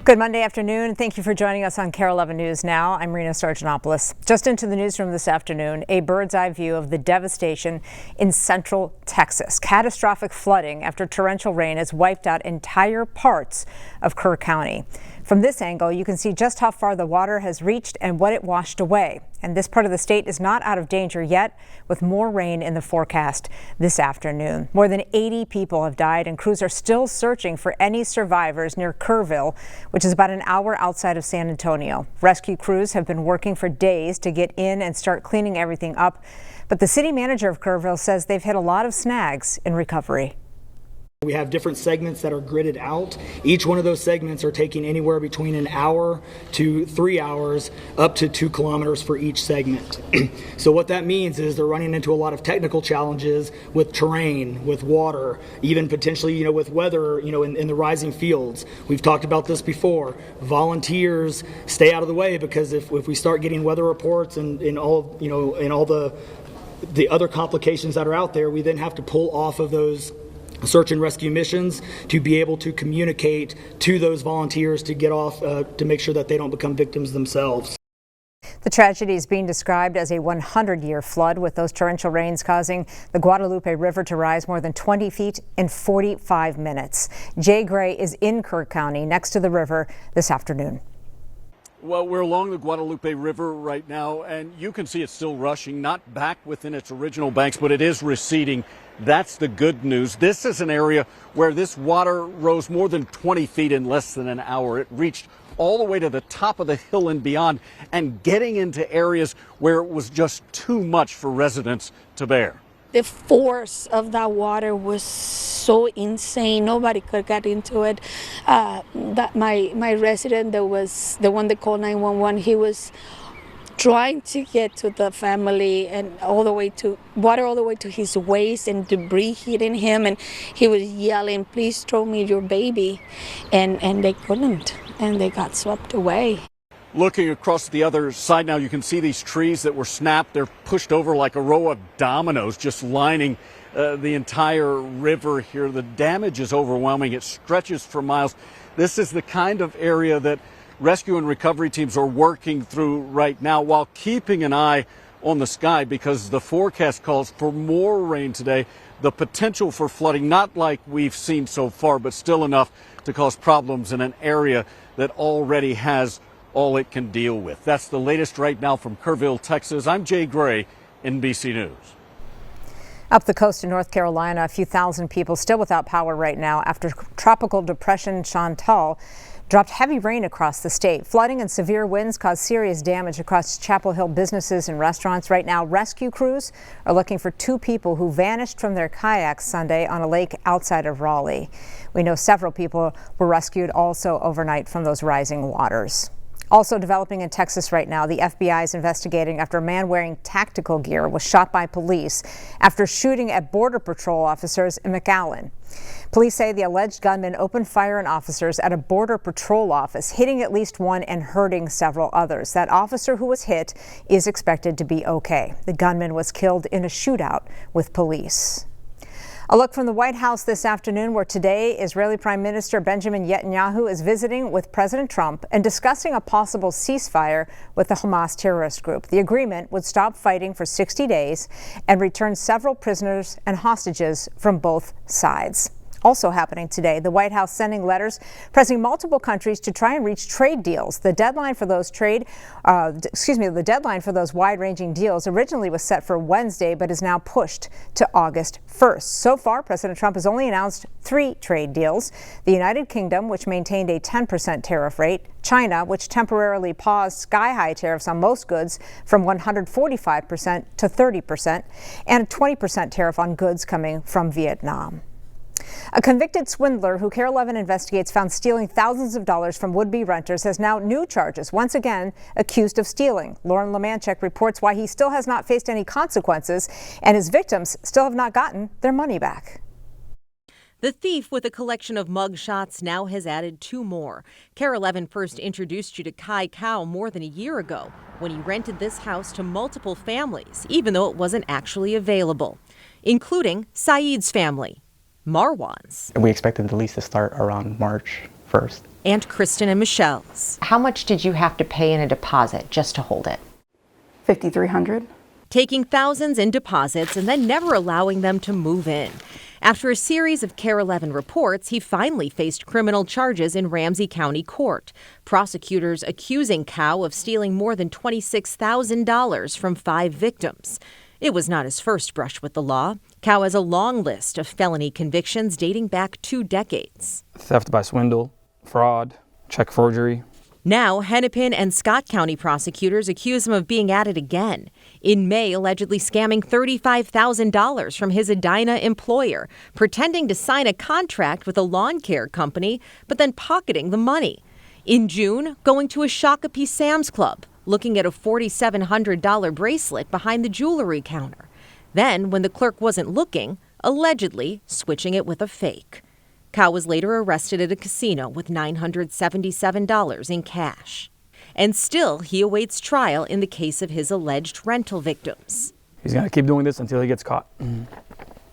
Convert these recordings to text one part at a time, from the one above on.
Good Monday afternoon. Thank you for joining us on Kare 11 News Now. I'm Rena Sargentopoulos. Just into the newsroom this afternoon, a bird's eye view of the devastation in central Texas. Catastrophic flooding after torrential rain has wiped out entire parts of Kare County. From this angle, you can see just how far the water has reached and what it washed away. And this part of the state is not out of danger yet, with more rain in the forecast this afternoon. More than 80 people have died, and crews are still searching for any survivors near Kerrville, which is about an hour outside of San Antonio. Rescue crews have been working for days to get in and start cleaning everything up. But the city manager of Kerrville says they've hit a lot of snags in recovery. We have different segments that are gridded out. Each one of those segments are taking anywhere between an hour to 3 hours, up to 2 kilometers for each segment. So what that means is they're running into a lot of technical challenges with terrain, with water, even potentially, with weather, in the rising fields. We've talked about this before. Volunteers stay out of the way, because if we start getting weather reports and all the other complications that are out there, we then have to pull off of those search and rescue missions to be able to communicate to those volunteers to get off, to make sure that they don't become victims themselves. The tragedy is being described as a 100-year flood, with those torrential rains causing the Guadalupe River to rise more than 20 feet in 45 minutes. Jay Gray is in Kare County next to the river this afternoon. Well, we're along the Guadalupe River right now, and you can see it's still rushing, not back within its original banks, but it is receding. That's the good news. This is an area where this water rose more than 20 feet in less than an hour. It reached all the way to the top of the hill and beyond, and getting into areas where it was just too much for residents to bear. The force of that water was so insane. Nobody could get into it. That my resident, that was the one that called 911, he was trying to get to the family, and all the way to his waist, and debris hitting him, and he was yelling, "Please throw me your baby," and they couldn't, and they got swept away. Looking across the other side now, you can see these trees that were snapped. They're pushed over like a row of dominoes, just lining the entire river here. The damage is overwhelming. It stretches for miles. This is the kind of area that rescue and recovery teams are working through right now, while keeping an eye on the sky, because the forecast calls for more rain today. The potential for flooding, not like we've seen so far, but still enough to cause problems in an area that already has all it can deal with. That's the latest right now from Kerrville, Texas. I'm Jay Gray, NBC News. Up the coast in North Carolina, a few thousand people still without power right now after Tropical Depression Chantal dropped heavy rain across the state. Flooding and severe winds caused serious damage across Chapel Hill businesses and restaurants. Right now, rescue crews are looking for 2 people who vanished from their kayaks Sunday on a lake outside of Raleigh. We know several people were rescued also overnight from those rising waters. Also developing in Texas right now, the FBI is investigating after a man wearing tactical gear was shot by police after shooting at Border Patrol officers in McAllen. Police say the alleged gunman opened fire on officers at a Border Patrol office, hitting at least one and hurting several others. That officer who was hit is expected to be okay. The gunman was killed in a shootout with police. A look from the White House this afternoon, where today Israeli Prime Minister Benjamin Netanyahu is visiting with President Trump and discussing a possible ceasefire with the Hamas terrorist group. The agreement would stop fighting for 60 days and return several prisoners and hostages from both sides. Also happening today, the White House sending letters pressing multiple countries to try and reach trade deals. The deadline for those wide-ranging deals originally was set for Wednesday, but is now pushed to August 1st. So far, President Trump has only announced 3 trade deals: the United Kingdom, which maintained a 10% tariff rate; China, which temporarily paused sky-high tariffs on most goods from 145% to 30%, and a 20% tariff on goods coming from Vietnam. A convicted swindler who Kare 11 investigates found stealing thousands of dollars from would-be renters has now new charges, once again accused of stealing. Lauren Lemanchek reports why he still has not faced any consequences, and his victims still have not gotten their money back. The thief with a collection of mug shots now has added 2 more. Kare 11 first introduced you to Kai Kao more than a year ago when he rented this house to multiple families, even though it wasn't actually available, including Saeed's family. Marwan's. We expected the lease to start around March first. And Kristen and Michelle's. How much did you have to pay in a deposit just to hold it? $5,300. Taking thousands in deposits and then never allowing them to move in. After a series of Kare 11 reports, he finally faced criminal charges in Ramsey County Court. Prosecutors accusing Cow of stealing more than $26,000 from 5 victims. It was not his first brush with the law. Cow has a long list of felony convictions dating back 2 decades. Theft by swindle, fraud, check forgery. Now, Hennepin and Scott County prosecutors accuse him of being at it again. In May, allegedly scamming $35,000 from his Edina employer, pretending to sign a contract with a lawn care company, but then pocketing the money. In June, going to a Shakopee Sam's Club, looking at a $4,700 bracelet behind the jewelry counter. Then, when the clerk wasn't looking, allegedly switching it with a fake. Cow was later arrested at a casino with $977 in cash. And still, he awaits trial in the case of his alleged rental victims. He's going to keep doing this until he gets caught.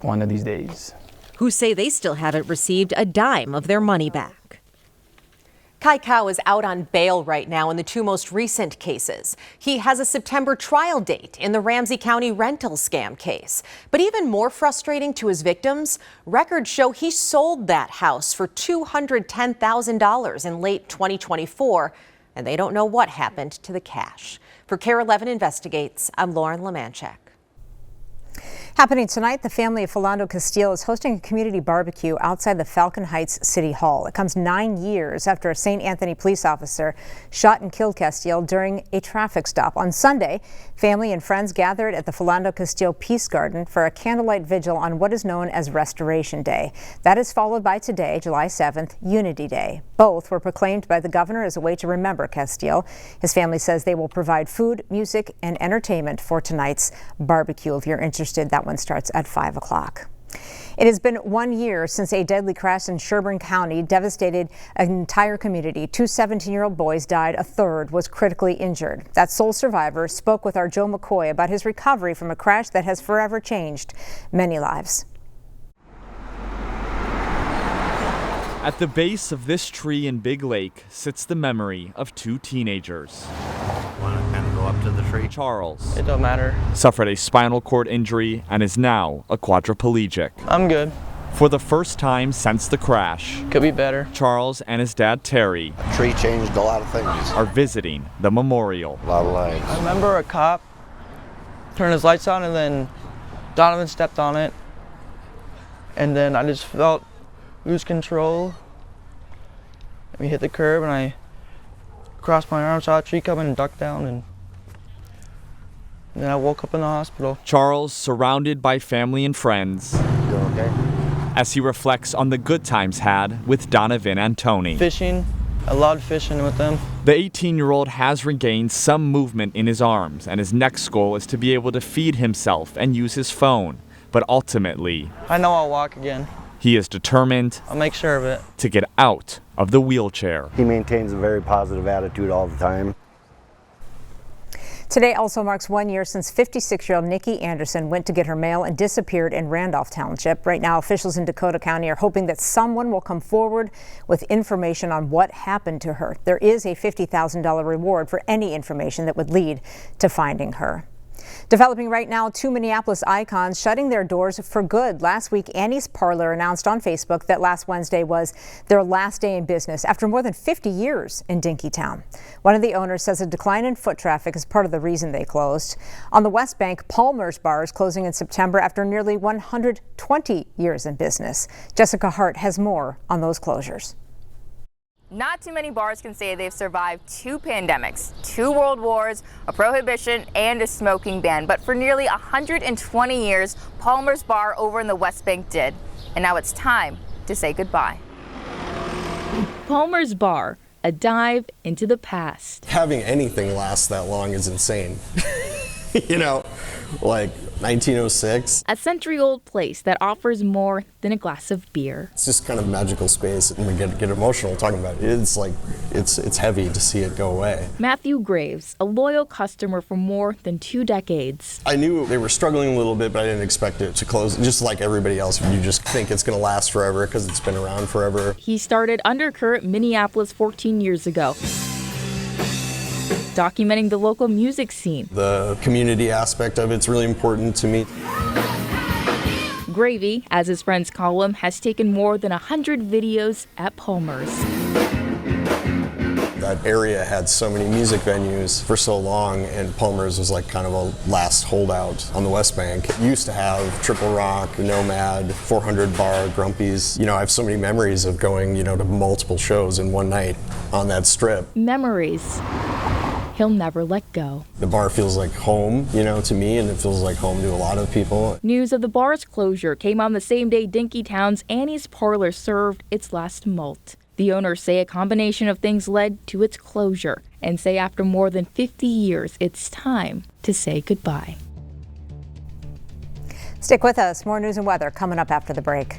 One of these days. Who say they still haven't received a dime of their money back. Kai Cow is out on bail right now in the 2 most recent cases. He has a September trial date in the Ramsey County rental scam case. But even more frustrating to his victims, records show he sold that house for $210,000 in late 2024, and they don't know what happened to the cash. For Kare 11 Investigates, I'm Lauren Lemanchek. Happening tonight, the family of Philando Castile is hosting a community barbecue outside the Falcon Heights City Hall. It comes 9 years after a St. Anthony police officer shot and killed Castile during a traffic stop. On Sunday, family and friends gathered at the Philando Castile Peace Garden for a candlelight vigil on what is known as Restoration Day. That is followed by today, July 7th, Unity Day. Both were proclaimed by the governor as a way to remember Castile. His family says they will provide food, music, and entertainment for tonight's barbecue. If you're interested, that one starts at 5 o'clock. It has been 1 year since a deadly crash in Sherburne County devastated an entire community. 2 17-year-old boys died. A third was critically injured. That sole survivor spoke with our Joe McCoy about his recovery from a crash that has forever changed many lives. At the base of this tree in Big Lake sits the memory of 2 teenagers. Want to kind of go up to the tree? Charles It don't matter. suffered a spinal cord injury and is now a quadriplegic. I'm good. For the first time since the crash, Could be better. Charles and his dad Terry A tree changed a lot of things. are visiting the memorial. A lot of lives. I remember a cop turned his lights on and then Donovan stepped on it. And then I just felt lose control. We hit the curb and I crossed my arms, saw a tree coming and ducked down, and then I woke up in the hospital. Charles surrounded by family and friends You okay? as he reflects on the good times had with Donovan and Tony. Fishing, I loved fishing with them. The 18-year-old has regained some movement in his arms, and his next goal is to be able to feed himself and use his phone. But ultimately, I know I'll walk again. he is determined I'll make sure of it. to get out of the wheelchair. He maintains a very positive attitude all the time. Today also marks 1 year since 56-year-old Nikki Anderson went to get her mail and disappeared in Randolph Township. Right now, officials in Dakota County are hoping that someone will come forward with information on what happened to her. There is a $50,000 reward for any information that would lead to finding her. Developing right now, 2 Minneapolis icons shutting their doors for good. Last week, Annie's Parlor announced on Facebook that last Wednesday was their last day in business after more than 50 years in Dinkytown. One of the owners says a decline in foot traffic is part of the reason they closed. On the West Bank, Palmer's Bar is closing in September after nearly 120 years in business. Jessica Hart has more on those closures. Not too many bars can say they've survived 2 pandemics, 2 world wars, a prohibition, and a smoking ban. But for nearly 120 years, Palmer's Bar over in the West Bank did. And now it's time to say goodbye. Palmer's Bar, a dive into the past. Having anything last that long is insane. you know, like 1906. A century-old place that offers more than a glass of beer. It's just kind of a magical space, and we get emotional talking about it. It's like, it's heavy to see it go away. Matthew Graves, a loyal customer for more than 2 decades. I knew they were struggling a little bit, but I didn't expect it to close. Just like everybody else, you just think it's going to last forever because it's been around forever. He started Undercurrent Minneapolis 14 years ago, documenting the local music scene. The community aspect of it's really important to me. Gravy, as his friends call him, has taken more than 100 videos at Palmer's. That area had so many music venues for so long, and Palmer's was like kind of a last holdout on the West Bank. It used to have Triple Rock, Nomad, 400 Bar, Grumpy's. You know, I have so many memories of going, to multiple shows in one night on that strip. Memories he'll never let go. The bar feels like home, to me, and it feels like home to a lot of people. News of the bar's closure came on the same day Dinkytown's Annie's Parlor served its last malt. The owners say a combination of things led to its closure, and say after more than 50 years, it's time to say goodbye. Stick with us. More news and weather coming up after the break.